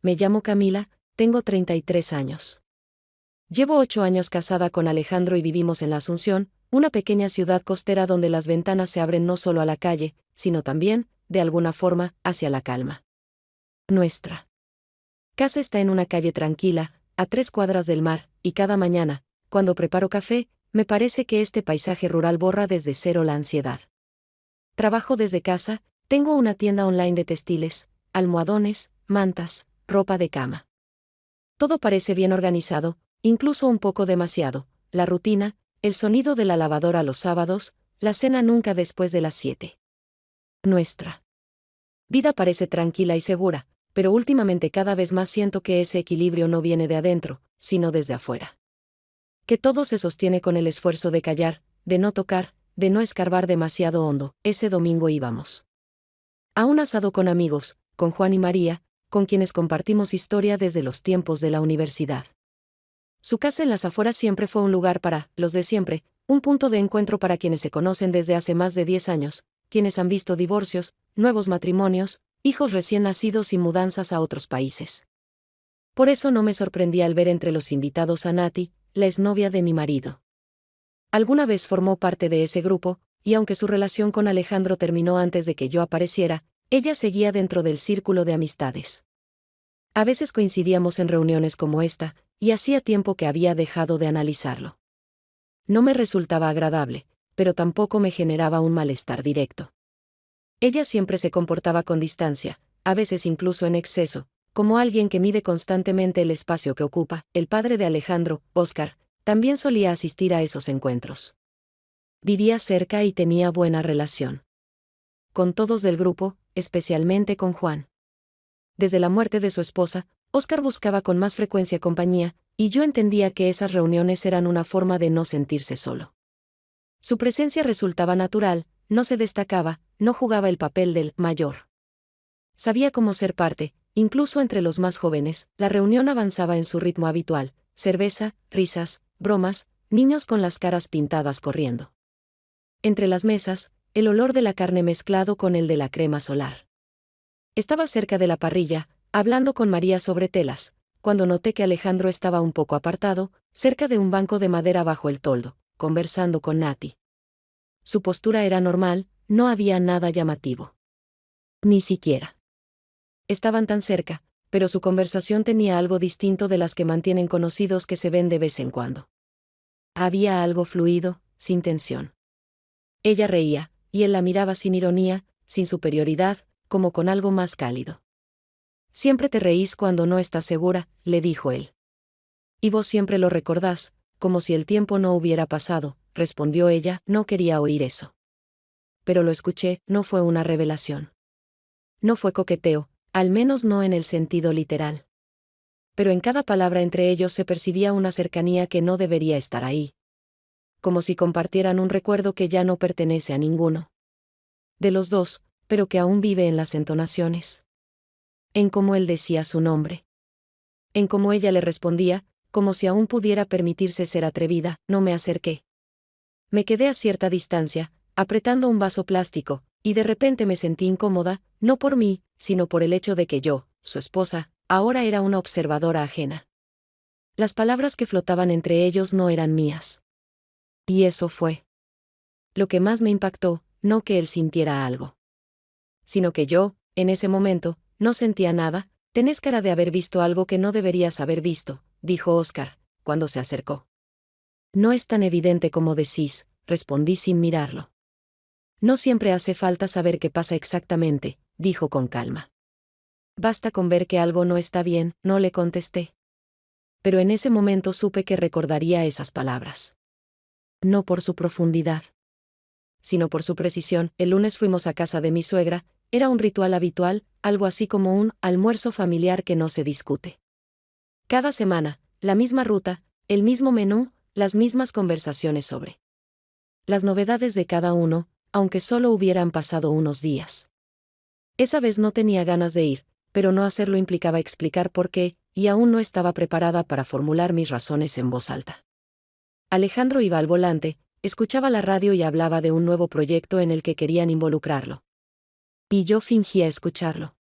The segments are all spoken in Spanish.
Me llamo Camila, tengo 33 años. Llevo 8 años casada con Alejandro y vivimos en La Asunción, una pequeña ciudad costera donde las ventanas se abren no solo a la calle, sino también, de alguna forma, hacia la calma. Nuestra casa está en una calle tranquila, a 3 cuadras del mar, y cada mañana, cuando preparo café, me parece que este paisaje rural borra desde cero la ansiedad. Trabajo desde casa, tengo una tienda online de textiles, almohadones, mantas, ropa de cama. Todo parece bien organizado, incluso un poco demasiado. La rutina, el sonido de la lavadora los sábados, la cena nunca después de las 7. Nuestra vida parece tranquila y segura, pero últimamente cada vez más siento que ese equilibrio no viene de adentro, sino desde afuera. Que todo se sostiene con el esfuerzo de callar, de no tocar, de no escarbar demasiado hondo. Ese domingo íbamos a un asado con amigos, con Juan y María, con quienes compartimos historia desde los tiempos de la universidad. Su casa en las afueras siempre fue un lugar para los de siempre, un punto de encuentro para quienes se conocen desde hace más de 10 años, quienes han visto divorcios, nuevos matrimonios, hijos recién nacidos y mudanzas a otros países. Por eso no me sorprendía al ver entre los invitados a Nati, la exnovia de mi marido. Alguna vez formó parte de ese grupo, y aunque su relación con Alejandro terminó antes de que yo apareciera, ella seguía dentro del círculo de amistades. A veces coincidíamos en reuniones como esta, y hacía tiempo que había dejado de analizarlo. No me resultaba agradable, pero tampoco me generaba un malestar directo. Ella siempre se comportaba con distancia, a veces incluso en exceso, como alguien que mide constantemente el espacio que ocupa. El padre de Alejandro, Óscar, también solía asistir a esos encuentros. Vivía cerca y tenía buena relación con todos del grupo, especialmente con Juan. Desde la muerte de su esposa, Óscar buscaba con más frecuencia compañía, y yo entendía que esas reuniones eran una forma de no sentirse solo. Su presencia resultaba natural, no se destacaba, no jugaba el papel del mayor. Sabía cómo ser parte, incluso entre los más jóvenes. La reunión avanzaba en su ritmo habitual: cerveza, risas, bromas, niños con las caras pintadas corriendo. Entre las mesas, el olor de la carne mezclado con el de la crema solar. Estaba cerca de la parrilla, hablando con María sobre telas, cuando noté que Alejandro estaba un poco apartado, cerca de un banco de madera bajo el toldo, conversando con Nati. Su postura era normal, no había nada llamativo. Ni siquiera estaban tan cerca, pero su conversación tenía algo distinto de las que mantienen conocidos que se ven de vez en cuando. Había algo fluido, sin tensión. Ella reía, y él la miraba sin ironía, sin superioridad, como con algo más cálido. Siempre te reís cuando no estás segura, le dijo él. Y vos siempre lo recordás, como si el tiempo no hubiera pasado, respondió ella. No quería oír eso. Pero lo escuché. No fue una revelación. No fue coqueteo, al menos no en el sentido literal. Pero en cada palabra entre ellos se percibía una cercanía que no debería estar ahí. Como si compartieran un recuerdo que ya no pertenece a ninguno de los dos, pero que aún vive en las entonaciones. En cómo él decía su nombre. En cómo ella le respondía, como si aún pudiera permitirse ser atrevida. No me acerqué. Me quedé a cierta distancia, apretando un vaso plástico, y de repente me sentí incómoda, no por mí, sino por el hecho de que yo, su esposa, ahora era una observadora ajena. Las palabras que flotaban entre ellos no eran mías. Y eso fue lo que más me impactó, no que él sintiera algo, sino que yo, en ese momento, no sentía nada. Tenés cara de haber visto algo que no deberías haber visto, dijo Óscar, cuando se acercó. No es tan evidente como decís, respondí sin mirarlo. No siempre hace falta saber qué pasa exactamente, dijo con calma. Basta con ver que algo no está bien, no le contesté. Pero en ese momento supe que recordaría esas palabras. No por su profundidad, sino por su precisión. El lunes fuimos a casa de mi suegra. Era un ritual habitual, algo así como un almuerzo familiar que no se discute. Cada semana, la misma ruta, el mismo menú, las mismas conversaciones sobre las novedades de cada uno, aunque solo hubieran pasado unos días. Esa vez no tenía ganas de ir, pero no hacerlo implicaba explicar por qué, y aún no estaba preparada para formular mis razones en voz alta. Alejandro iba al volante, escuchaba la radio y hablaba de un nuevo proyecto en el que querían involucrarlo. Y yo fingía escucharlo.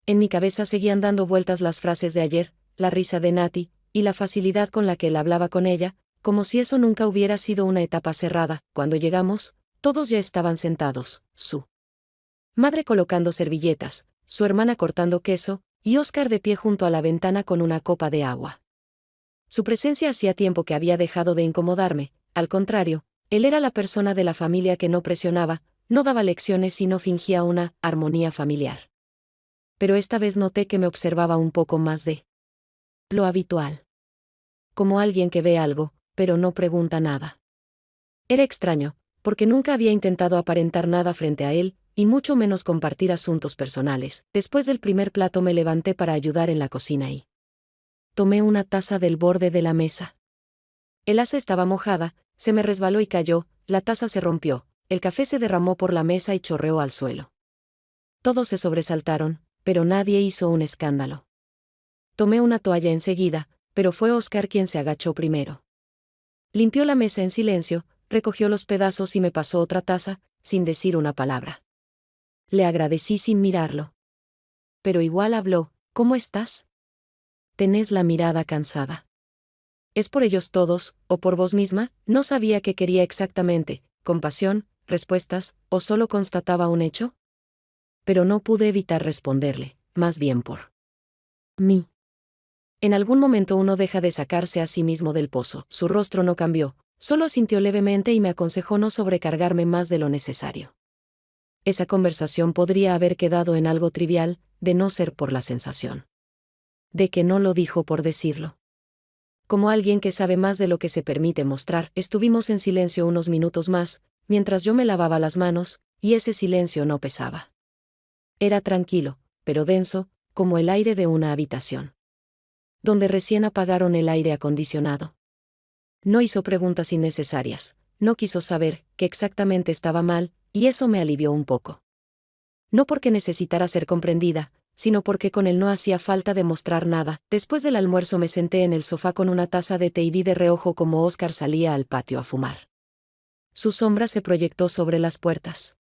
En mi cabeza seguían dando vueltas las frases de ayer, la risa de Nati, y la facilidad con la que él hablaba con ella, como si eso nunca hubiera sido una etapa cerrada. Cuando llegamos, todos ya estaban sentados, su madre colocando servilletas, su hermana cortando queso, y Oscar de pie junto a la ventana con una copa de agua. Su presencia hacía tiempo que había dejado de incomodarme, al contrario, él era la persona de la familia que no presionaba, no daba lecciones y no fingía una armonía familiar. Pero esta vez noté que me observaba un poco más de lo habitual. Como alguien que ve algo, pero no pregunta nada. Era extraño, porque nunca había intentado aparentar nada frente a él, y mucho menos compartir asuntos personales. Después del primer plato me levanté para ayudar en la cocina y tomé una taza del borde de la mesa. El asa estaba mojada, se me resbaló y cayó, la taza se rompió, el café se derramó por la mesa y chorreó al suelo. Todos se sobresaltaron, pero nadie hizo un escándalo. Tomé una toalla enseguida, pero fue Oscar quien se agachó primero. Limpió la mesa en silencio, recogió los pedazos y me pasó otra taza, sin decir una palabra. Le agradecí sin mirarlo. Pero igual habló, ¿cómo estás? Tenés la mirada cansada. ¿Es por ellos todos, o por vos misma? No sabía qué quería exactamente, compasión, respuestas, o solo constataba un hecho. Pero no pude evitar responderle, más bien por mí. En algún momento uno deja de sacarse a sí mismo del pozo. Su rostro no cambió, solo asintió levemente y me aconsejó no sobrecargarme más de lo necesario. Esa conversación podría haber quedado en algo trivial, de no ser por la sensación de que no lo dijo por decirlo. Como alguien que sabe más de lo que se permite mostrar, estuvimos en silencio unos minutos más, mientras yo me lavaba las manos, y ese silencio no pesaba. Era tranquilo, pero denso, como el aire de una habitación donde recién apagaron el aire acondicionado. No hizo preguntas innecesarias, no quiso saber qué exactamente estaba mal, y eso me alivió un poco. No porque necesitara ser comprendida, sino porque con él no hacía falta demostrar nada. Después del almuerzo me senté en el sofá con una taza de té y vi de reojo cómo Oscar salía al patio a fumar. Su sombra se proyectó sobre las puertas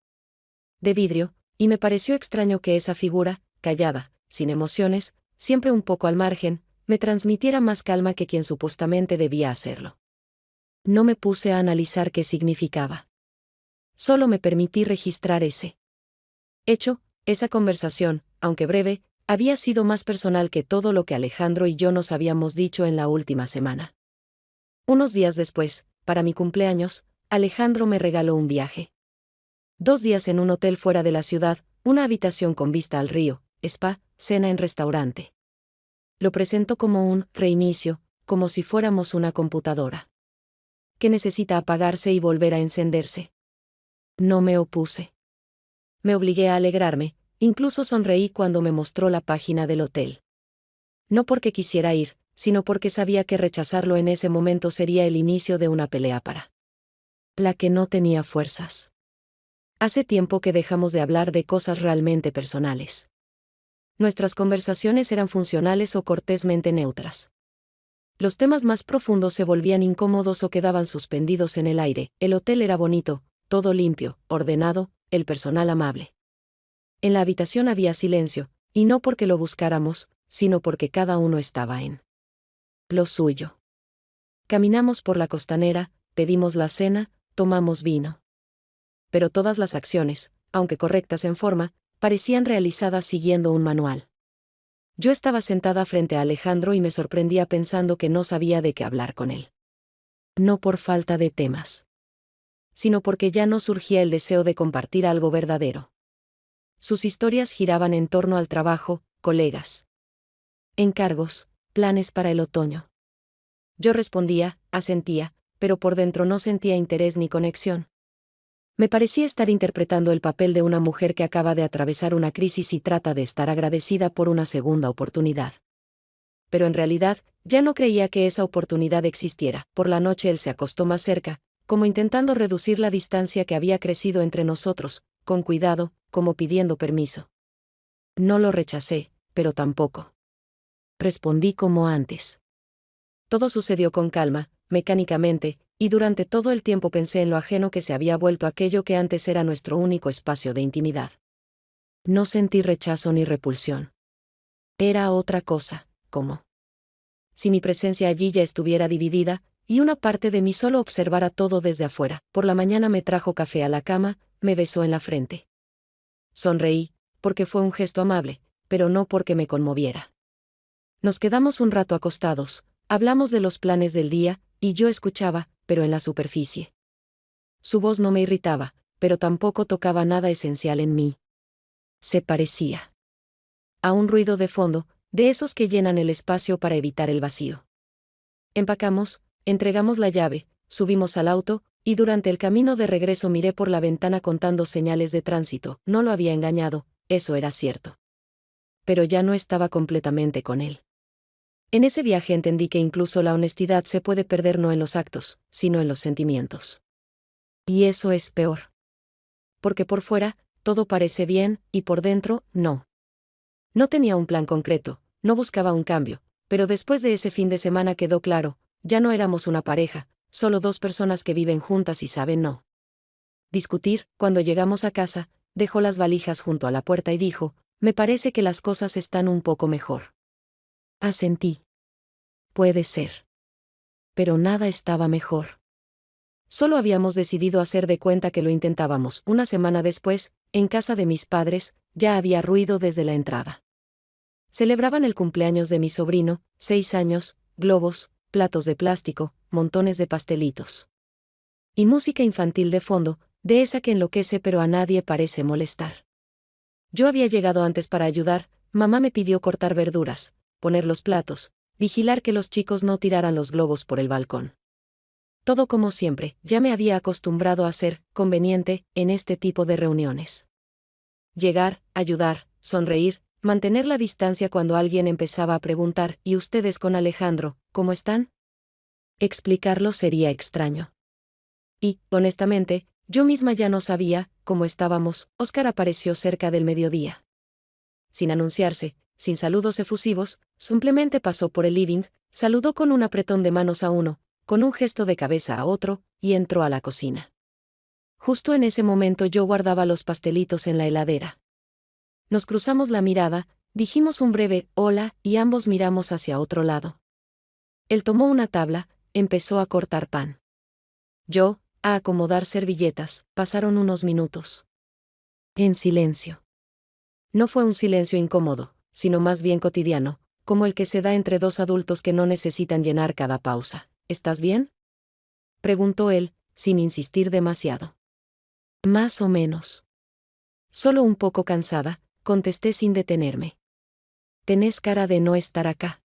de vidrio, y me pareció extraño que esa figura, callada, sin emociones, siempre un poco al margen, me transmitiera más calma que quien supuestamente debía hacerlo. No me puse a analizar qué significaba. Solo me permití registrar ese hecho. Esa conversación, aunque breve, había sido más personal que todo lo que Alejandro y yo nos habíamos dicho en la última semana. Unos días después, para mi cumpleaños, Alejandro me regaló un viaje. 2 días en un hotel fuera de la ciudad, una habitación con vista al río, spa, cena en restaurante. Lo presento como un reinicio, como si fuéramos una computadora que necesita apagarse y volver a encenderse. No me opuse. Me obligué a alegrarme, incluso sonreí cuando me mostró la página del hotel. No porque quisiera ir, sino porque sabía que rechazarlo en ese momento sería el inicio de una pelea para la que no tenía fuerzas. Hace tiempo que dejamos de hablar de cosas realmente personales. Nuestras conversaciones eran funcionales o cortésmente neutras. Los temas más profundos se volvían incómodos o quedaban suspendidos en el aire. El hotel era bonito, todo limpio, ordenado, el personal amable. En la habitación había silencio, y no porque lo buscáramos, sino porque cada uno estaba en lo suyo. Caminamos por la costanera, pedimos la cena, tomamos vino. Pero todas las acciones, aunque correctas en forma, parecían realizadas siguiendo un manual. Yo estaba sentada frente a Alejandro y me sorprendía pensando que no sabía de qué hablar con él. No por falta de temas, sino porque ya no surgía el deseo de compartir algo verdadero. Sus historias giraban en torno al trabajo, colegas, encargos, planes para el otoño. Yo respondía, asentía, pero por dentro no sentía interés ni conexión. Me parecía estar interpretando el papel de una mujer que acaba de atravesar una crisis y trata de estar agradecida por una segunda oportunidad. Pero en realidad, ya no creía que esa oportunidad existiera. Por la noche él se acostó más cerca, como intentando reducir la distancia que había crecido entre nosotros, con cuidado, como pidiendo permiso. No lo rechacé, pero tampoco respondí como antes. Todo sucedió con calma, mecánicamente, y durante todo el tiempo pensé en lo ajeno que se había vuelto aquello que antes era nuestro único espacio de intimidad. No sentí rechazo ni repulsión. Era otra cosa, como si mi presencia allí ya estuviera dividida, y una parte de mí solo observara todo desde afuera. Por la mañana me trajo café a la cama, me besó en la frente. Sonreí, porque fue un gesto amable, pero no porque me conmoviera. Nos quedamos un rato acostados, hablamos de los planes del día, y yo escuchaba, pero en la superficie. Su voz no me irritaba, pero tampoco tocaba nada esencial en mí. Se parecía a un ruido de fondo, de esos que llenan el espacio para evitar el vacío. Empacamos, entregamos la llave, subimos al auto, y durante el camino de regreso miré por la ventana contando señales de tránsito. No lo había engañado, eso era cierto. Pero ya no estaba completamente con él. En ese viaje entendí que incluso la honestidad se puede perder no en los actos, sino en los sentimientos. Y eso es peor. Porque por fuera, todo parece bien, y por dentro, no. No tenía un plan concreto, no buscaba un cambio, pero después de ese fin de semana quedó claro, ya no éramos una pareja, solo dos personas que viven juntas y saben no discutir. Cuando llegamos a casa, dejó las valijas junto a la puerta y dijo, me parece que las cosas están un poco mejor. Asentí. Puede ser. Pero nada estaba mejor. Solo habíamos decidido hacer de cuenta que lo intentábamos. Una semana después, en casa de mis padres, ya había ruido desde la entrada. Celebraban el cumpleaños de mi sobrino, 6 años, globos, platos de plástico, montones de pastelitos. Y música infantil de fondo, de esa que enloquece pero a nadie parece molestar. Yo había llegado antes para ayudar, mamá me pidió cortar verduras, poner los platos, vigilar que los chicos no tiraran los globos por el balcón. Todo como siempre, ya me había acostumbrado a ser conveniente en este tipo de reuniones. Llegar, ayudar, sonreír, mantener la distancia cuando alguien empezaba a preguntar, ¿y ustedes con Alejandro, cómo están? Explicarlo sería extraño. Y, honestamente, yo misma ya no sabía cómo estábamos. Óscar apareció cerca del mediodía. Sin anunciarse, sin saludos efusivos, simplemente pasó por el living, saludó con un apretón de manos a uno, con un gesto de cabeza a otro, y entró a la cocina. Justo en ese momento yo guardaba los pastelitos en la heladera. Nos cruzamos la mirada, dijimos un breve hola y ambos miramos hacia otro lado. Él tomó una tabla, empezó a cortar pan. Yo, a acomodar servilletas. Pasaron unos minutos. En silencio. No fue un silencio incómodo, sino más bien cotidiano, como el que se da entre dos adultos que no necesitan llenar cada pausa. ¿Estás bien?, preguntó él, sin insistir demasiado. Más o menos. Solo un poco cansada, contesté sin detenerme. Tenés cara de no estar acá.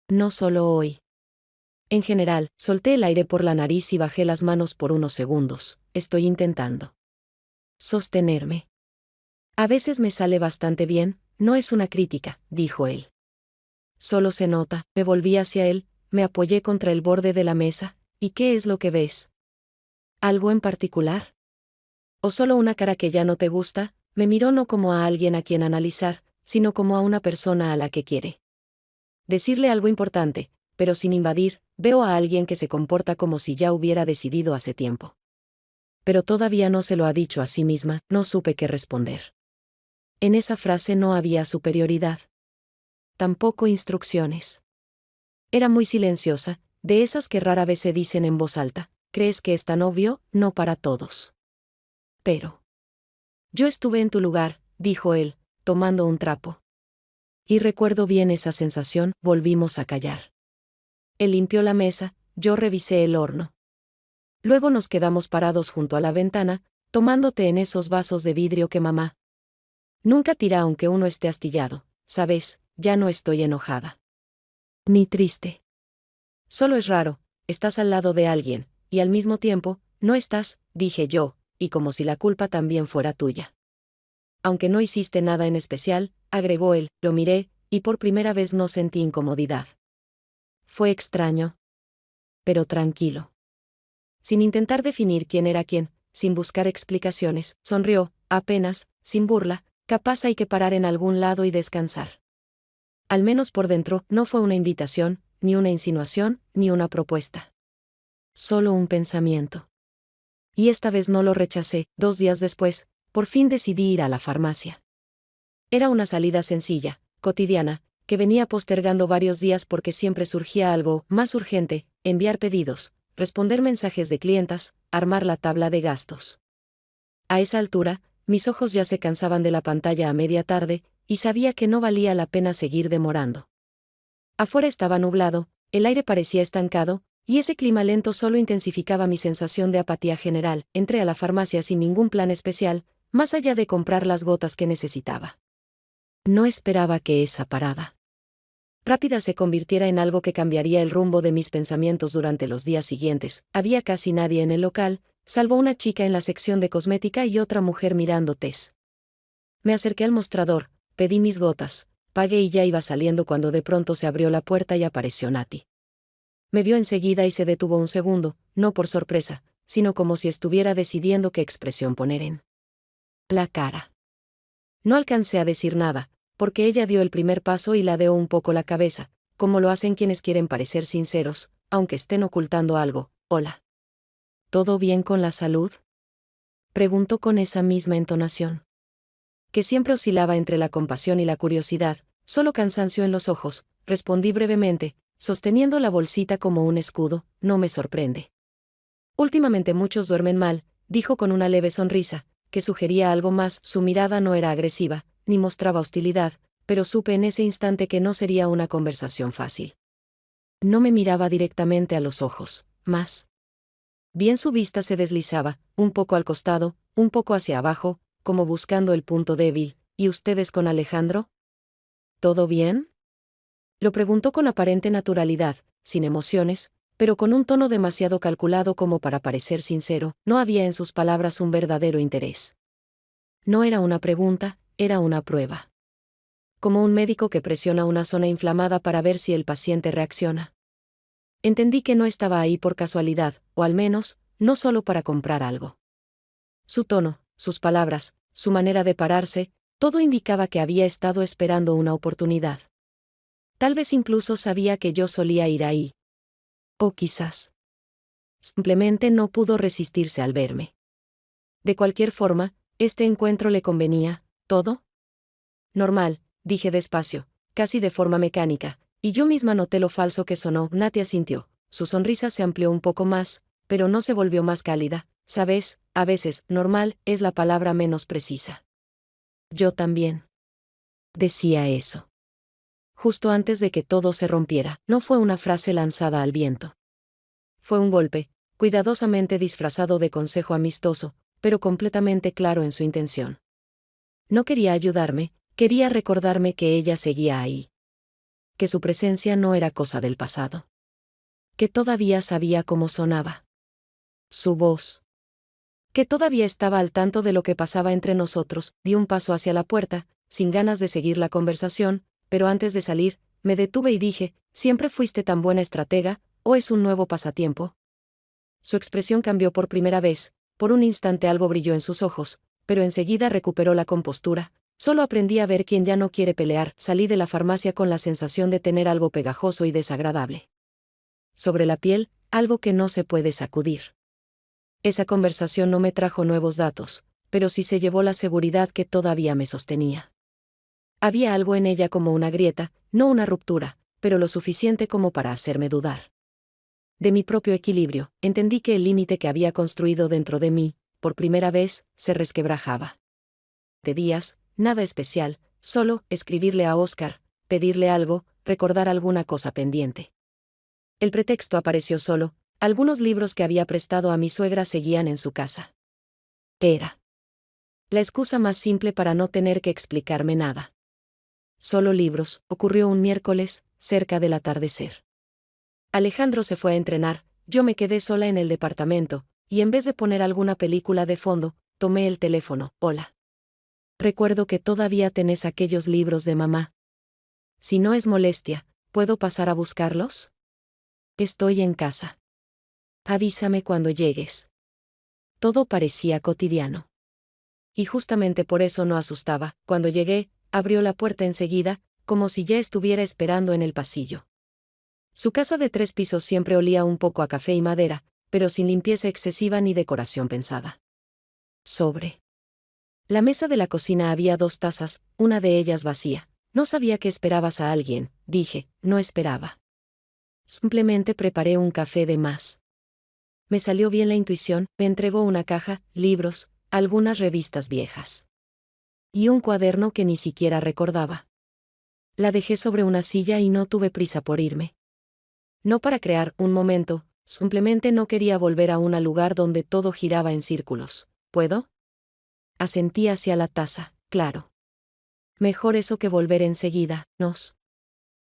No solo hoy. En general, solté el aire por la nariz y bajé las manos por unos segundos. Estoy intentando sostenerme. A veces me sale bastante bien, no es una crítica, dijo él. Solo se nota. Me volví hacia él, me apoyé contra el borde de la mesa. ¿Y qué es lo que ves? ¿Algo en particular? ¿O solo una cara que ya no te gusta? Me miró no como a alguien a quien analizar, sino como a una persona a la que quiere decirle algo importante, pero sin invadir. Veo a alguien que se comporta como si ya hubiera decidido hace tiempo. Pero todavía no se lo ha dicho a sí misma, no supe qué responder. En esa frase no había superioridad. Tampoco instrucciones. Era muy silenciosa, de esas que rara vez se dicen en voz alta. ¿Crees que es tan obvio? No para todos. Pero yo estuve en tu lugar, dijo él, tomando un trapo. Y recuerdo bien esa sensación. Volvimos a callar. Él limpió la mesa, yo revisé el horno. Luego nos quedamos parados junto a la ventana, tomando té en esos vasos de vidrio que mamá nunca tira aunque uno esté astillado. ¿Sabes? Ya no estoy enojada. Ni triste. Solo es raro, estás al lado de alguien, y al mismo tiempo, no estás, dije yo, y como si la culpa también fuera tuya. Aunque no hiciste nada en especial, agregó él, lo miré, y por primera vez no sentí incomodidad. Fue extraño. Pero tranquilo. Sin intentar definir quién era quién, sin buscar explicaciones, sonrió, apenas, sin burla, capaz hay que parar en algún lado y descansar. Al menos por dentro, no fue una invitación, ni una insinuación, ni una propuesta. Solo un pensamiento. Y esta vez no lo rechacé. 2 días después, por fin decidí ir a la farmacia. Era una salida sencilla, cotidiana, que venía postergando varios días porque siempre surgía algo más urgente: enviar pedidos, responder mensajes de clientas, armar la tabla de gastos. A esa altura, mis ojos ya se cansaban de la pantalla a media tarde, y sabía que no valía la pena seguir demorando. Afuera estaba nublado, el aire parecía estancado, y ese clima lento solo intensificaba mi sensación de apatía general. Entré a la farmacia sin ningún plan especial, más allá de comprar las gotas que necesitaba. No esperaba que esa parada rápida se convirtiera en algo que cambiaría el rumbo de mis pensamientos durante los días siguientes. Había casi nadie en el local, salvo una chica en la sección de cosmética y otra mujer mirando test. Me acerqué al mostrador, pedí mis gotas, pagué y ya iba saliendo cuando de pronto se abrió la puerta y apareció Nati. Me vio enseguida y se detuvo un segundo, no por sorpresa, sino como si estuviera decidiendo qué expresión poner en la cara. No alcancé a decir nada, porque ella dio el primer paso y ladeó un poco la cabeza, como lo hacen quienes quieren parecer sinceros, aunque estén ocultando algo. «Hola. ¿Todo bien con la salud?», preguntó con esa misma entonación, que siempre oscilaba entre la compasión y la curiosidad. «Solo cansancio en los ojos», respondí brevemente, sosteniendo la bolsita como un escudo. «No me sorprende. Últimamente muchos duermen mal», dijo con una leve sonrisa, que sugería algo más. Su mirada no era agresiva, ni mostraba hostilidad, pero supe en ese instante que no sería una conversación fácil. No me miraba directamente a los ojos, más bien su vista se deslizaba, un poco al costado, un poco hacia abajo, como buscando el punto débil. «¿Y ustedes con Alejandro? ¿Todo bien?», lo preguntó con aparente naturalidad, sin emociones, pero con un tono demasiado calculado como para parecer sincero. No había en sus palabras un verdadero interés. No era una pregunta, era una prueba. Como un médico que presiona una zona inflamada para ver si el paciente reacciona. Entendí que no estaba ahí por casualidad, o al menos, no solo para comprar algo. Su tono, sus palabras, su manera de pararse, todo indicaba que había estado esperando una oportunidad. Tal vez incluso sabía que yo solía ir ahí. O quizás simplemente no pudo resistirse al verme. De cualquier forma, este encuentro le convenía. «¿Todo normal?», dije despacio, casi de forma mecánica, y yo misma noté lo falso que sonó. Nati asintió. Su sonrisa se amplió un poco más, pero no se volvió más cálida. «Sabes, a veces, normal es la palabra menos precisa. Yo también decía eso». Justo antes de que todo se rompiera. No fue una frase lanzada al viento. Fue un golpe, cuidadosamente disfrazado de consejo amistoso, pero completamente claro en su intención. No quería ayudarme, quería recordarme que ella seguía ahí. Que su presencia no era cosa del pasado. Que todavía sabía cómo sonaba su voz. Que todavía estaba al tanto de lo que pasaba entre nosotros. Di un paso hacia la puerta, sin ganas de seguir la conversación, pero antes de salir, me detuve y dije: «¿Siempre fuiste tan buena estratega, o es un nuevo pasatiempo?». Su expresión cambió por primera vez, por un instante algo brilló en sus ojos, pero enseguida recuperó la compostura. «Solo aprendí a ver quién ya no quiere pelear». Salí de la farmacia con la sensación de tener algo pegajoso y desagradable sobre la piel, algo que no se puede sacudir. Esa conversación no me trajo nuevos datos, pero sí se llevó la seguridad que todavía me sostenía. Había algo en ella como una grieta, no una ruptura, pero lo suficiente como para hacerme dudar de mi propio equilibrio. Entendí que el límite que había construido dentro de mí, por primera vez, se resquebrajaba. De días, nada especial, solo escribirle a Oscar, pedirle algo, recordar alguna cosa pendiente. El pretexto apareció solo. Algunos libros que había prestado a mi suegra seguían en su casa. Era la excusa más simple para no tener que explicarme nada. Solo libros. Ocurrió un miércoles, cerca del atardecer. Alejandro se fue a entrenar, yo me quedé sola en el departamento, y en vez de poner alguna película de fondo, tomé el teléfono. «Hola. Recuerdo que todavía tenés aquellos libros de mamá. Si no es molestia, ¿puedo pasar a buscarlos? Estoy en casa. Avísame cuando llegues». Todo parecía cotidiano. Y justamente por eso no asustaba. Cuando llegué, abrió la puerta enseguida, como si ya estuviera esperando en el pasillo. Su casa de 3 pisos siempre olía un poco a café y madera, pero sin limpieza excesiva ni decoración pensada. Sobre la mesa de la cocina había 2 tazas, una de ellas vacía, No sabía que esperabas a alguien, dije, no esperaba. Simplemente preparé un café de más. Me salió bien la intuición, me entregó una caja, libros, algunas revistas viejas. Y un cuaderno que ni siquiera recordaba. La dejé sobre una silla y no tuve prisa por irme. No para crear un momento, simplemente no quería volver a un lugar donde todo giraba en círculos. ¿Puedo? Asentí hacia la taza, claro. Mejor eso que volver enseguida. Nos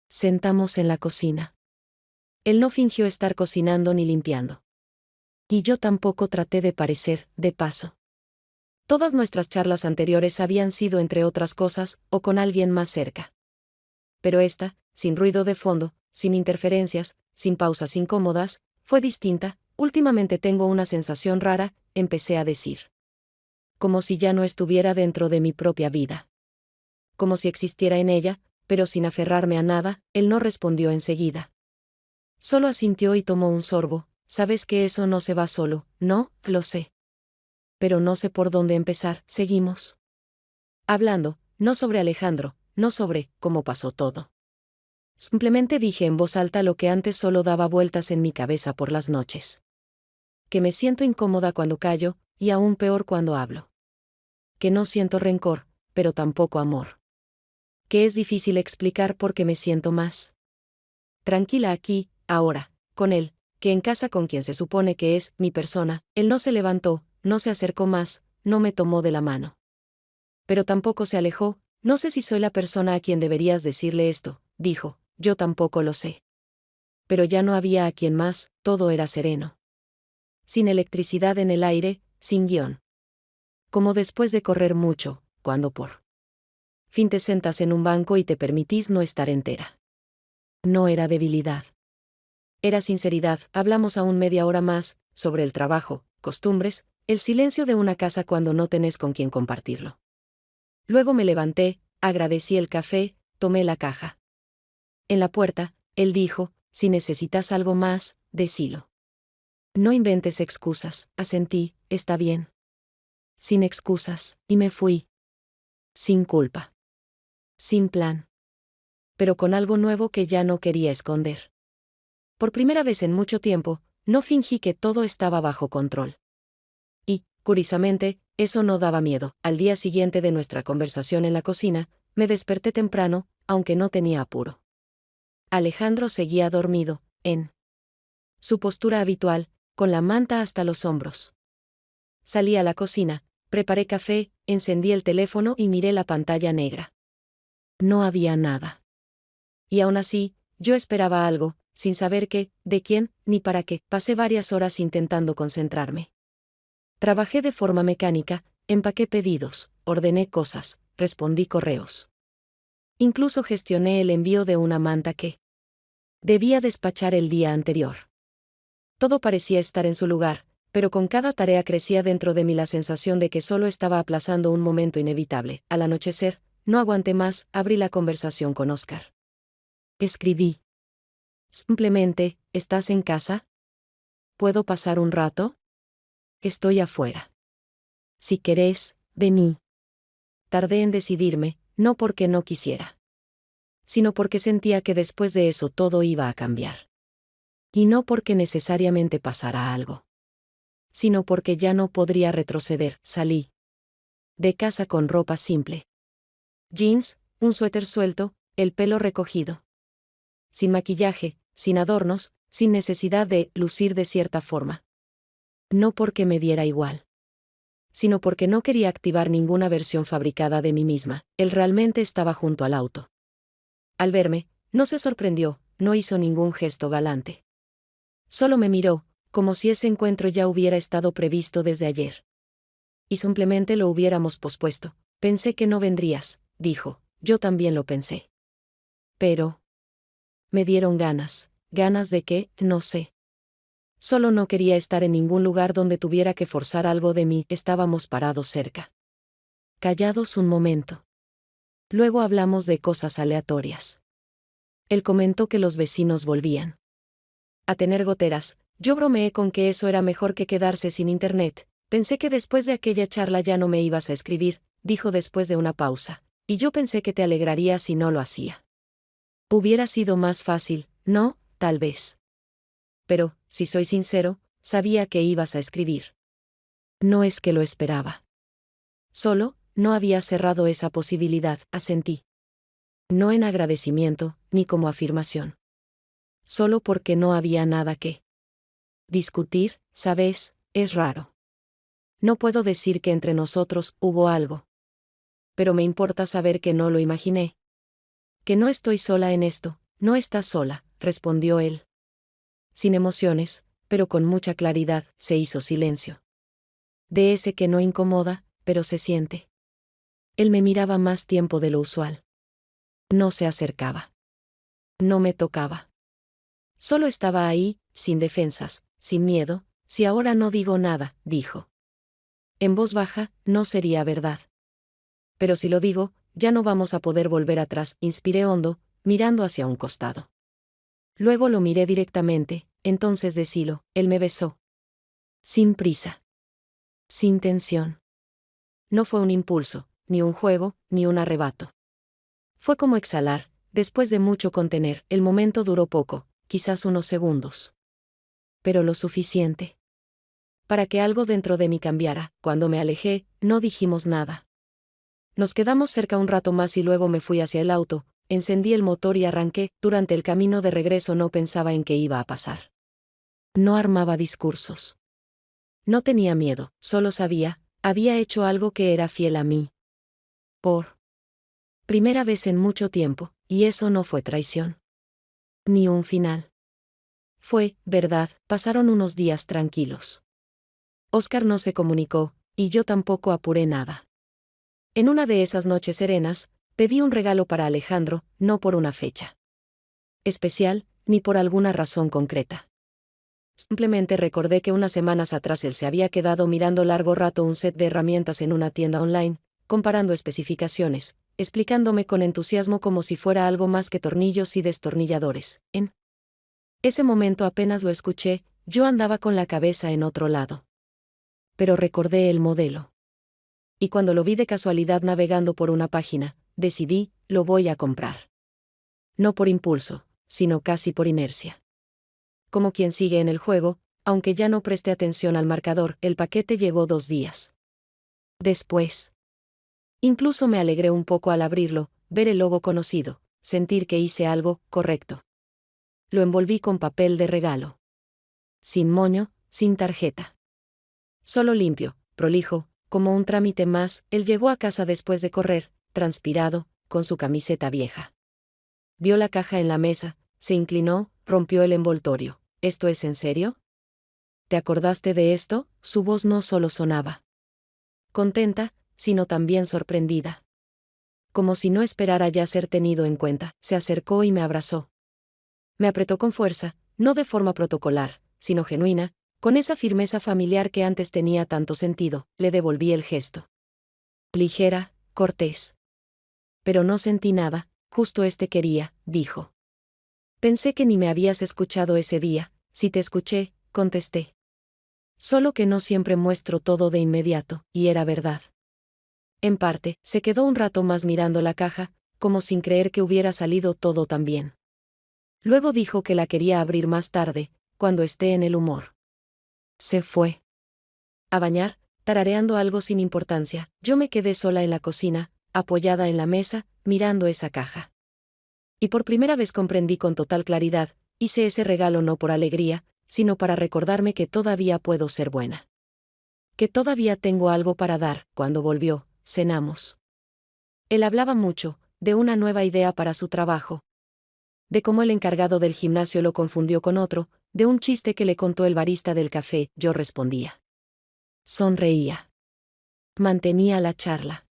sentamos en la cocina. Él no fingió estar cocinando ni limpiando. Y yo tampoco traté de parecer, de paso. Todas nuestras charlas anteriores habían sido entre otras cosas, o con alguien más cerca. Pero esta, sin ruido de fondo, sin interferencias, sin pausas incómodas, fue distinta. Últimamente tengo una sensación rara, empecé a decir. Como si ya no estuviera dentro de mi propia vida. Como si existiera en ella, pero sin aferrarme a nada. Él no respondió enseguida. Solo asintió y tomó un sorbo. Sabes que eso no se va solo, ¿no? Lo sé. Pero no sé por dónde empezar. Seguimos hablando, no sobre Alejandro, no sobre cómo pasó todo. Simplemente dije en voz alta lo que antes solo daba vueltas en mi cabeza por las noches. Que me siento incómoda cuando callo, y aún peor cuando hablo. Que no siento rencor, pero tampoco amor. Que es difícil explicar por qué me siento más tranquila aquí, ahora, con él, que en casa con quien se supone que es mi persona. Él no se levantó, no se acercó más, no me tomó de la mano. Pero tampoco se alejó. No sé si soy la persona a quien deberías decirle esto, dijo, yo tampoco lo sé. Pero ya no había a quien más, todo era sereno. Sin electricidad en el aire, sin guión. Como después de correr mucho, cuando por fin te sentas en un banco y te permitís no estar entera. No era debilidad. Era sinceridad. Hablamos aún media hora más, sobre el trabajo, costumbres, el silencio de una casa cuando no tenés con quien compartirlo. Luego me levanté, agradecí el café, tomé la caja. En la puerta, él dijo, si necesitas algo más, decilo. No inventes excusas, asentí, está bien. Sin excusas, y me fui. Sin culpa. Sin plan. Pero con algo nuevo que ya no quería esconder. Por primera vez en mucho tiempo, no fingí que todo estaba bajo control. Y, curiosamente, eso no daba miedo. Al día siguiente de nuestra conversación en la cocina, me desperté temprano, aunque no tenía apuro. Alejandro seguía dormido, en su postura habitual, con la manta hasta los hombros. Salí a la cocina, preparé café, encendí el teléfono y miré la pantalla negra. No había nada. Y aún así, yo esperaba algo, sin saber qué, de quién, ni para qué. Pasé varias horas intentando concentrarme. Trabajé de forma mecánica, empaqué pedidos, ordené cosas, respondí correos. Incluso gestioné el envío de una manta que debía despachar el día anterior. Todo parecía estar en su lugar, pero con cada tarea crecía dentro de mí la sensación de que solo estaba aplazando un momento inevitable. Al anochecer, no aguanté más, abrí la conversación con Oscar. Escribí. Simplemente, ¿estás en casa? ¿Puedo pasar un rato? Estoy afuera. Si querés, vení. Tardé en decidirme, no porque no quisiera, sino porque sentía que después de eso todo iba a cambiar. Y no porque necesariamente pasara algo, sino porque ya no podría retroceder. Salí de casa con ropa simple. Jeans, un suéter suelto, el pelo recogido. Sin maquillaje, sin adornos, sin necesidad de lucir de cierta forma. No porque me diera igual, sino porque no quería activar ninguna versión fabricada de mí misma. Él realmente estaba junto al auto. Al verme, no se sorprendió, no hizo ningún gesto galante. Solo me miró, como si ese encuentro ya hubiera estado previsto desde ayer. Y simplemente lo hubiéramos pospuesto. Pensé que no vendrías, dijo, yo también lo pensé. Pero me dieron ganas de qué, no sé. Solo no quería estar en ningún lugar donde tuviera que forzar algo de mí. Estábamos parados cerca. Callados un momento. Luego hablamos de cosas aleatorias. Él comentó que los vecinos volvían a tener goteras. Yo bromeé con que eso era mejor que quedarse sin internet. Pensé que después de aquella charla ya no me ibas a escribir, dijo después de una pausa. Y yo pensé que te alegraría si no lo hacía. Hubiera sido más fácil, ¿no? Tal vez. Pero, si soy sincero, sabía que ibas a escribir. No es que lo esperaba. Solo, no había cerrado esa posibilidad, asentí. No en agradecimiento, ni como afirmación. Solo porque no había nada que discutir, ¿sabes? Es raro. No puedo decir que entre nosotros hubo algo. Pero me importa saber que no lo imaginé. Que no estoy sola en esto. No estás sola, respondió él. Sin emociones, pero con mucha claridad, se hizo silencio. De ese que no incomoda, pero se siente. Él me miraba más tiempo de lo usual. No se acercaba. No me tocaba. Solo estaba ahí, sin defensas, sin miedo. Si ahora no digo nada, dijo. En voz baja, no sería verdad. Pero si lo digo, ya no vamos a poder volver atrás, inspiré hondo, mirando hacia un costado. Luego lo miré directamente, entonces decilo, él me besó. Sin prisa. Sin tensión. No fue un impulso, ni un juego, ni un arrebato. Fue como exhalar, después de mucho contener, el momento duró poco, quizás unos segundos. Pero lo suficiente. Para que algo dentro de mí cambiara. Cuando me alejé, no dijimos nada. Nos quedamos cerca un rato más y luego me fui hacia el auto, encendí el motor y arranqué. Durante el camino de regreso no pensaba en qué iba a pasar. No armaba discursos. No tenía miedo, solo sabía, había hecho algo que era fiel a mí. Por primera vez en mucho tiempo, y eso no fue traición. Ni un final. Fue, verdad, pasaron unos días tranquilos. Óscar no se comunicó, y yo tampoco apuré nada. En una de esas noches serenas, pedí un regalo para Alejandro, no por una fecha especial, ni por alguna razón concreta. Simplemente recordé que unas semanas atrás él se había quedado mirando largo rato un set de herramientas en una tienda online, comparando especificaciones, explicándome con entusiasmo como si fuera algo más que tornillos y destornilladores. En ese momento apenas lo escuché, yo andaba con la cabeza en otro lado. Pero recordé el modelo. Y cuando lo vi de casualidad navegando por una página, decidí, lo voy a comprar. No por impulso, sino casi por inercia. Como quien sigue en el juego, aunque ya no presté atención al marcador, el paquete llegó 2 días después. Incluso me alegré un poco al abrirlo, ver el logo conocido, sentir que hice algo correcto. Lo envolví con papel de regalo. Sin moño, sin tarjeta. Solo limpio, prolijo, como un trámite más. Él llegó a casa después de correr, transpirado, con su camiseta vieja. Vio la caja en la mesa, se inclinó, rompió el envoltorio. ¿Esto es en serio? ¿Te acordaste de esto? Su voz no solo sonaba contenta, sino también sorprendida. Como si no esperara ya ser tenido en cuenta, se acercó y me abrazó. Me apretó con fuerza, no de forma protocolar, sino genuina, con esa firmeza familiar que antes tenía tanto sentido. Le devolví el gesto. Ligera, cortés. Pero no sentí nada, justo quería, dijo. Pensé que ni me habías escuchado ese día. Si te escuché, contesté. Solo que no siempre muestro todo de inmediato, y era verdad. En parte, se quedó un rato más mirando la caja, como sin creer que hubiera salido todo tan bien. Luego dijo que la quería abrir más tarde, cuando esté en el humor. Se fue a bañar, tarareando algo sin importancia. Yo me quedé sola en la cocina, apoyada en la mesa, mirando esa caja. Y por primera vez comprendí con total claridad, hice ese regalo no por alegría, sino para recordarme que todavía puedo ser buena. Que todavía tengo algo para dar. Cuando volvió, cenamos. Él hablaba mucho, de una nueva idea para su trabajo. De cómo el encargado del gimnasio lo confundió con otro, de un chiste que le contó el barista del café. Yo respondía. Sonreía. Mantenía la charla.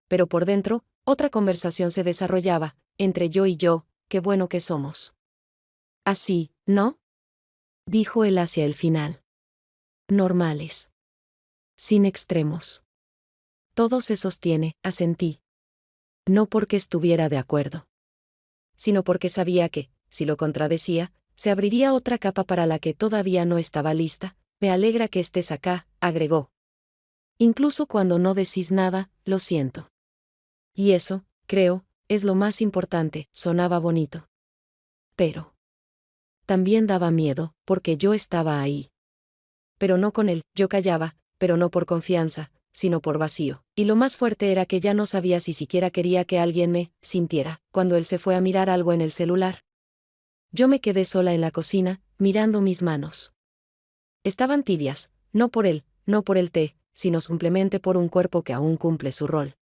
Pero por dentro, otra conversación se desarrollaba, entre yo y yo. Qué bueno que somos. Así, ¿no? Dijo él hacia el final. Normales. Sin extremos. Todo se sostiene, asentí. No porque estuviera de acuerdo, sino porque sabía que, si lo contradecía, se abriría otra capa para la que todavía no estaba lista. Me alegra que estés acá, agregó. Incluso cuando no decís nada, lo siento. Y eso, creo, es lo más importante. Sonaba bonito. Pero también daba miedo, porque yo estaba ahí. Pero no con él, yo callaba, pero no por confianza, sino por vacío. Y lo más fuerte era que ya no sabía si siquiera quería que alguien me sintiera, cuando él se fue a mirar algo en el celular. Yo me quedé sola en la cocina, mirando mis manos. Estaban tibias, no por él, no por el té, sino simplemente por un cuerpo que aún cumple su rol.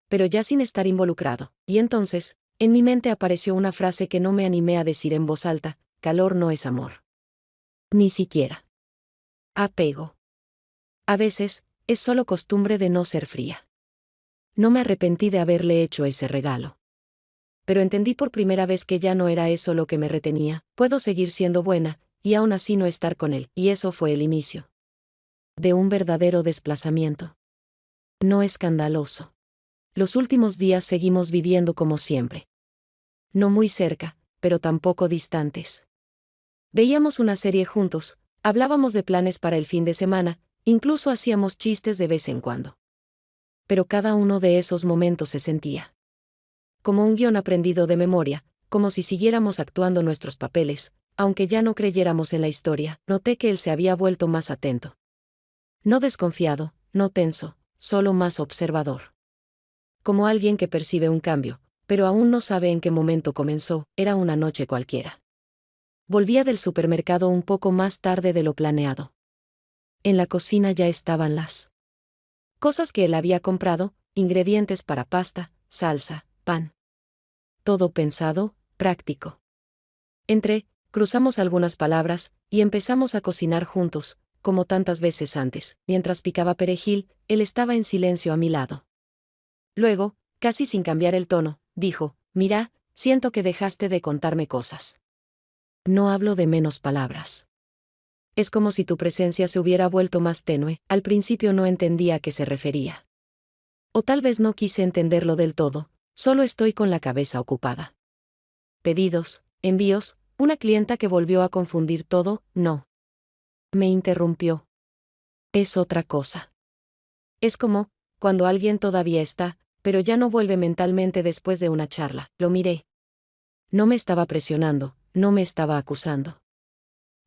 Pero ya sin estar involucrado. Y entonces, en mi mente apareció una frase que no me animé a decir en voz alta: calor no es amor. Ni siquiera apego. A veces, es solo costumbre de no ser fría. No me arrepentí de haberle hecho ese regalo. Pero entendí por primera vez que ya no era eso lo que me retenía. Puedo seguir siendo buena, y aún así no estar con él. Y eso fue el inicio de un verdadero desplazamiento. No escandaloso. Los últimos días seguimos viviendo como siempre. No muy cerca, pero tampoco distantes. Veíamos una serie juntos, hablábamos de planes para el fin de semana, incluso hacíamos chistes de vez en cuando. Pero cada uno de esos momentos se sentía como un guión aprendido de memoria, como si siguiéramos actuando nuestros papeles, aunque ya no creyéramos en la historia. Noté que él se había vuelto más atento. No desconfiado, no tenso, solo más observador. Como alguien que percibe un cambio, pero aún no sabe en qué momento comenzó. Era una noche cualquiera. Volvía del supermercado un poco más tarde de lo planeado. En la cocina ya estaban las cosas que él había comprado: ingredientes para pasta, salsa, pan. Todo pensado, práctico. Cruzamos algunas palabras, y empezamos a cocinar juntos, como tantas veces antes. Mientras picaba perejil, él estaba en silencio a mi lado. Luego, casi sin cambiar el tono, dijo: mira, siento que dejaste de contarme cosas. No hablo de menos palabras. Es como si tu presencia se hubiera vuelto más tenue. Al principio no entendía a qué se refería. O tal vez no quise entenderlo del todo, solo estoy con la cabeza ocupada. Pedidos, envíos, una clienta que volvió a confundir todo. No. Me interrumpió. Es otra cosa. Es como cuando alguien todavía está, pero ya no vuelve mentalmente después de una charla. Lo miré. No me estaba presionando, no me estaba acusando.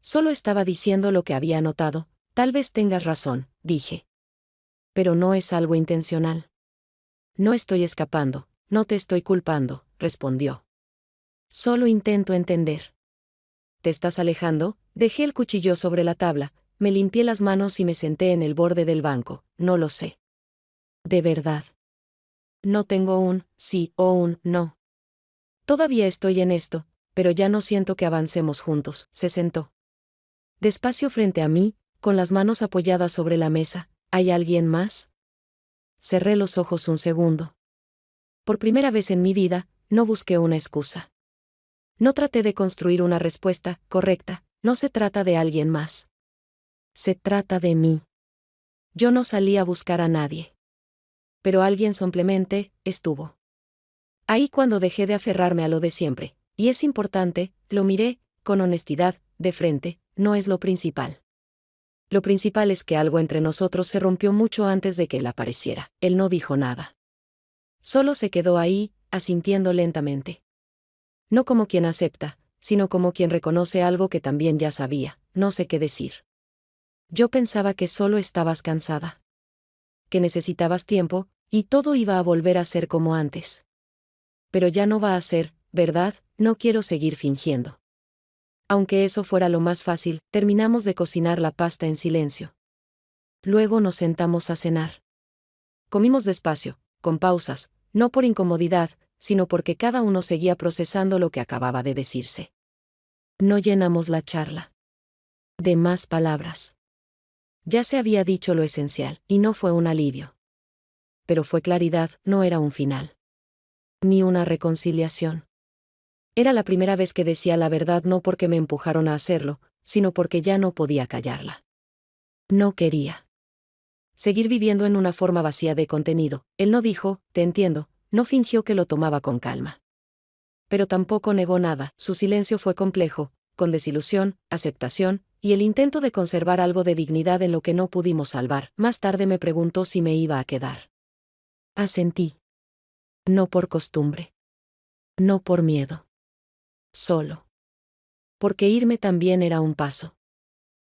Solo estaba diciendo lo que había notado. Tal vez tengas razón, dije. Pero no es algo intencional. No estoy escapando, no te estoy culpando, respondió. Solo intento entender. ¿Te estás alejando? Dejé el cuchillo sobre la tabla, me limpié las manos y me senté en el borde del banco. No lo sé. De verdad. No tengo un sí o un no. Todavía estoy en esto, pero ya no siento que avancemos juntos. Se sentó despacio frente a mí, con las manos apoyadas sobre la mesa. ¿Hay alguien más? Cerré los ojos un segundo. Por primera vez en mi vida, no busqué una excusa. No traté de construir una respuesta correcta. No se trata de alguien más. Se trata de mí. Yo no salí a buscar a nadie. Pero alguien simplemente estuvo ahí cuando dejé de aferrarme a lo de siempre. Y es importante, lo miré, con honestidad, de frente. No es lo principal. Lo principal es que algo entre nosotros se rompió mucho antes de que él apareciera. Él no dijo nada. Solo se quedó ahí, asintiendo lentamente. No como quien acepta, sino como quien reconoce algo que también ya sabía. No sé qué decir. Yo pensaba que solo estabas cansada. Que necesitabas tiempo, y todo iba a volver a ser como antes. Pero ya no va a ser, ¿verdad? No quiero seguir fingiendo. Aunque eso fuera lo más fácil, terminamos de cocinar la pasta en silencio. Luego nos sentamos a cenar. Comimos despacio, con pausas, no por incomodidad, sino porque cada uno seguía procesando lo que acababa de decirse. No llenamos la charla de más palabras. Ya se había dicho lo esencial, y no fue un alivio. Pero fue claridad, no era un final. Ni una reconciliación. Era la primera vez que decía la verdad, no porque me empujaron a hacerlo, sino porque ya no podía callarla. No quería seguir viviendo en una forma vacía de contenido. Él no dijo, te entiendo, no fingió que lo tomaba con calma. Pero tampoco negó nada. Su silencio fue complejo, con desilusión, aceptación, y el intento de conservar algo de dignidad en lo que no pudimos salvar. Más tarde me preguntó si me iba a quedar. Asentí. No por costumbre. No por miedo. Solo. Porque irme también era un paso.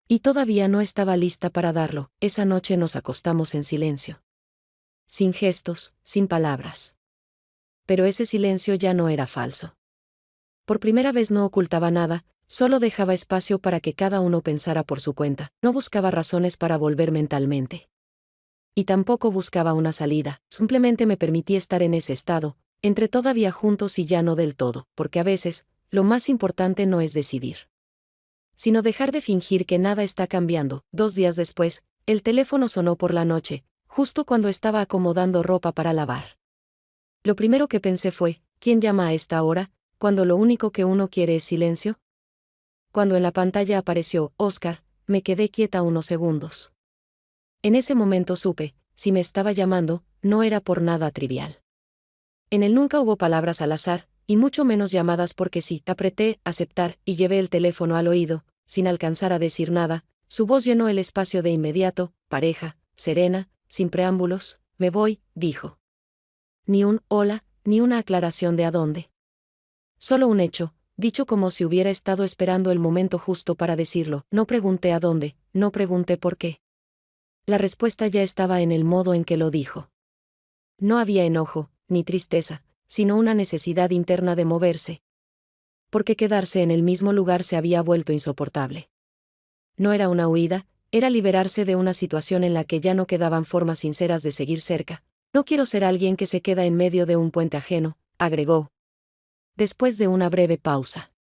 Y todavía no estaba lista para darlo. Esa noche nos acostamos en silencio. Sin gestos, sin palabras. Pero ese silencio ya no era falso. Por primera vez no ocultaba nada, solo dejaba espacio para que cada uno pensara por su cuenta. No buscaba razones para volver mentalmente. Y tampoco buscaba una salida, simplemente me permití estar en ese estado, entre todavía juntos y ya no del todo, porque a veces, lo más importante no es decidir, sino dejar de fingir que nada está cambiando. 2 días después, el teléfono sonó por la noche, justo cuando estaba acomodando ropa para lavar. Lo primero que pensé fue, ¿quién llama a esta hora, cuando lo único que uno quiere es silencio? Cuando en la pantalla apareció Oscar, me quedé quieta unos segundos. En ese momento supe, si me estaba llamando, no era por nada trivial. En él nunca hubo palabras al azar, y mucho menos llamadas porque sí. Apreté aceptar y llevé el teléfono al oído, sin alcanzar a decir nada. Su voz llenó el espacio de inmediato, pareja, serena, sin preámbulos. Me voy, dijo. Ni un hola, ni una aclaración de a dónde. Solo un hecho, dicho como si hubiera estado esperando el momento justo para decirlo. No pregunté a dónde, no pregunté por qué. La respuesta ya estaba en el modo en que lo dijo. No había enojo, ni tristeza, sino una necesidad interna de moverse. Porque quedarse en el mismo lugar se había vuelto insoportable. No era una huida, era liberarse de una situación en la que ya no quedaban formas sinceras de seguir cerca. No quiero ser alguien que se queda en medio de un puente ajeno, agregó. Después de una breve pausa.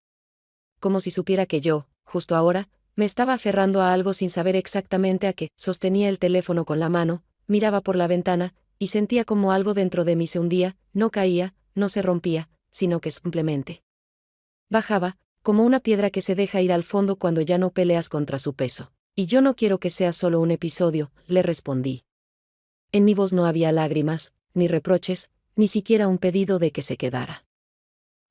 Como si supiera que yo, justo ahora, me estaba aferrando a algo sin saber exactamente a qué. Sostenía el teléfono con la mano, miraba por la ventana, y sentía como algo dentro de mí se hundía, no caía, no se rompía, sino que simplemente bajaba, como una piedra que se deja ir al fondo cuando ya no peleas contra su peso. Y yo no quiero que sea solo un episodio, le respondí. En mi voz no había lágrimas, ni reproches, ni siquiera un pedido de que se quedara.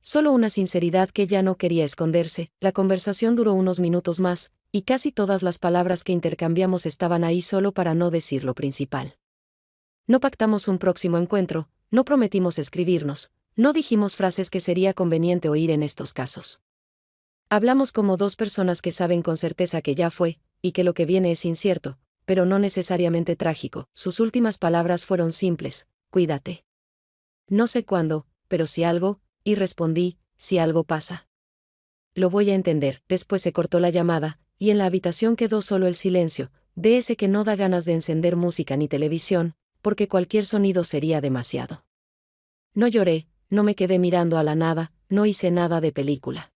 Solo una sinceridad que ya no quería esconderse. La conversación duró unos minutos más, y casi todas las palabras que intercambiamos estaban ahí solo para no decir lo principal. No pactamos un próximo encuentro, no prometimos escribirnos, no dijimos frases que sería conveniente oír en estos casos. Hablamos como dos personas que saben con certeza que ya fue, y que lo que viene es incierto, pero no necesariamente trágico. Sus últimas palabras fueron simples: cuídate. No sé cuándo, pero si algo, y respondí, si algo pasa. Lo voy a entender. Después se cortó la llamada, y en la habitación quedó solo el silencio, de ese que no da ganas de encender música ni televisión, porque cualquier sonido sería demasiado. No lloré, no me quedé mirando a la nada, no hice nada de película.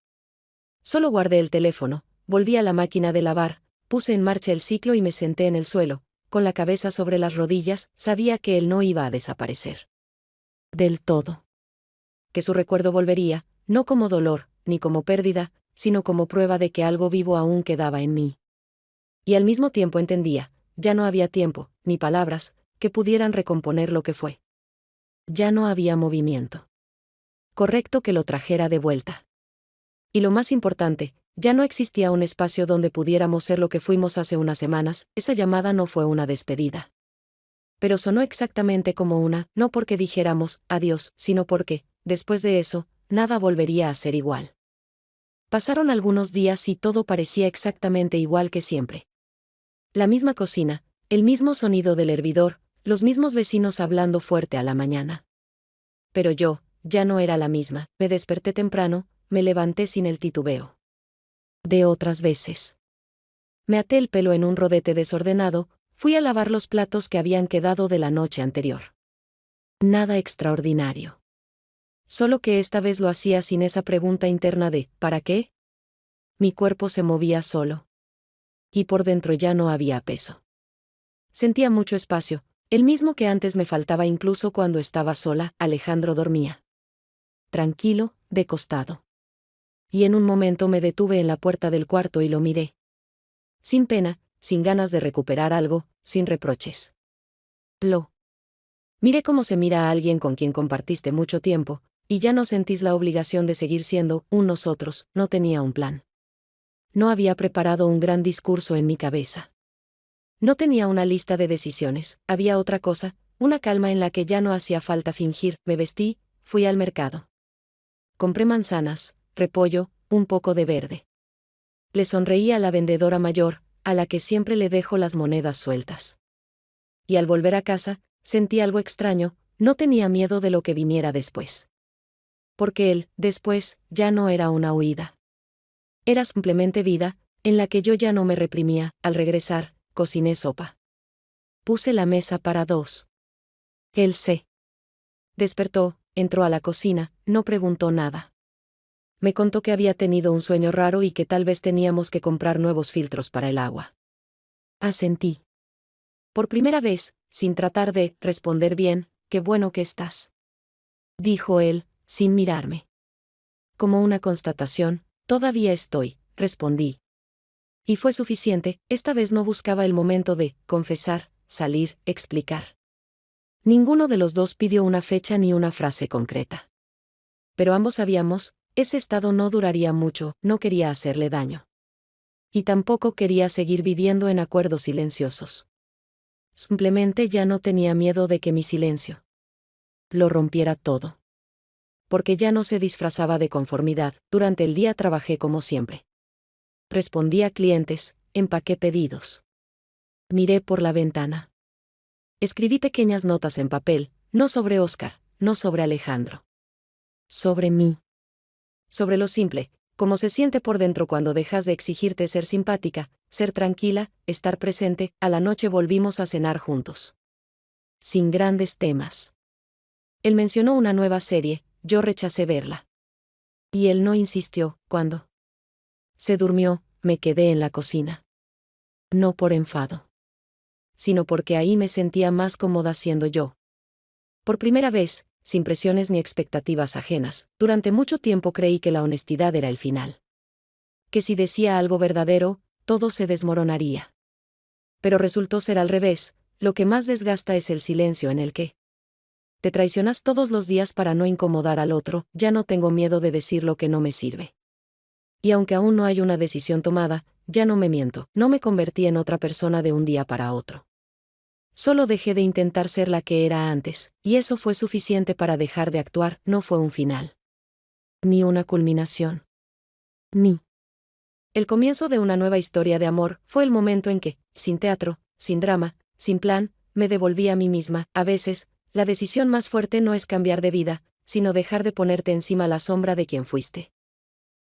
Solo guardé el teléfono, volví a la máquina de lavar, puse en marcha el ciclo y me senté en el suelo, con la cabeza sobre las rodillas. Sabía que él no iba a desaparecer. Del todo. Que su recuerdo volvería, no como dolor, ni como pérdida, sino como prueba de que algo vivo aún quedaba en mí. Y al mismo tiempo entendía, ya no había tiempo, ni palabras, que pudieran recomponer lo que fue. Ya no había movimiento correcto que lo trajera de vuelta. Y lo más importante, ya no existía un espacio donde pudiéramos ser lo que fuimos hace unas semanas. Esa llamada no fue una despedida. Pero sonó exactamente como una, no porque dijéramos adiós, sino porque, después de eso, nada volvería a ser igual. Pasaron algunos días y todo parecía exactamente igual que siempre. La misma cocina, el mismo sonido del hervidor, los mismos vecinos hablando fuerte a la mañana. Pero yo, ya no era la misma. Me desperté temprano, me levanté sin el titubeo de otras veces. Me até el pelo en un rodete desordenado, fui a lavar los platos que habían quedado de la noche anterior. Nada extraordinario. Solo que esta vez lo hacía sin esa pregunta interna de ¿para qué? Mi cuerpo se movía solo. Y por dentro ya no había peso. Sentía mucho espacio, el mismo que antes me faltaba incluso cuando estaba sola. Alejandro dormía tranquilo, de costado. Y en un momento me detuve en la puerta del cuarto y lo miré. Sin pena, sin ganas de recuperar algo, sin reproches. Lo miré como se mira a alguien con quien compartiste mucho tiempo, y ya no sentís la obligación de seguir siendo un nosotros. No tenía un plan. No había preparado un gran discurso en mi cabeza. No tenía una lista de decisiones. Había otra cosa, una calma en la que ya no hacía falta fingir. Me vestí, fui al mercado. Compré manzanas, repollo, un poco de verde. Le sonreí a la vendedora mayor, a la que siempre le dejo las monedas sueltas. Y al volver a casa, sentí algo extraño, no tenía miedo de lo que viniera después. Porque él, después, ya no era una huida. Era simplemente vida, en la que yo ya no me reprimía. Al regresar, cociné sopa. Puse la mesa para dos. Él se despertó, entró a la cocina, no preguntó nada. Me contó que había tenido un sueño raro y que tal vez teníamos que comprar nuevos filtros para el agua. Asentí. Por primera vez, sin tratar de responder bien, qué bueno que estás. Dijo él, sin mirarme. Como una constatación, todavía estoy, respondí. Y fue suficiente, esta vez no buscaba el momento de confesar, salir, explicar. Ninguno de los dos pidió una fecha ni una frase concreta. Pero ambos sabíamos, ese estado no duraría mucho, no quería hacerle daño. Y tampoco quería seguir viviendo en acuerdos silenciosos. Simplemente ya no tenía miedo de que mi silencio lo rompiera todo. Porque ya no se disfrazaba de conformidad. Durante el día trabajé como siempre. Respondí a clientes, empaqué pedidos. Miré por la ventana. Escribí pequeñas notas en papel, no sobre Oscar, no sobre Alejandro. Sobre mí. Sobre lo simple, cómo se siente por dentro cuando dejas de exigirte ser simpática, ser tranquila, estar presente. A la noche volvimos a cenar juntos. Sin grandes temas. Él mencionó una nueva serie, yo rechacé verla. Y él no insistió. Cuando se durmió, me quedé en la cocina. No por enfado, sino porque ahí me sentía más cómoda siendo yo. Por primera vez, sin presiones ni expectativas ajenas, durante mucho tiempo creí que la honestidad era el final. Que si decía algo verdadero, todo se desmoronaría. Pero resultó ser al revés, lo que más desgasta es el silencio en el que te traicionas todos los días para no incomodar al otro. Ya no tengo miedo de decir lo que no me sirve. Y aunque aún no hay una decisión tomada, ya no me miento, no me convertí en otra persona de un día para otro. Solo dejé de intentar ser la que era antes, y eso fue suficiente para dejar de actuar. No fue un final. Ni una culminación. Ni el comienzo de una nueva historia de amor. Fue el momento en que, sin teatro, sin drama, sin plan, me devolví a mí misma. A veces, la decisión más fuerte no es cambiar de vida, sino dejar de ponerte encima la sombra de quien fuiste.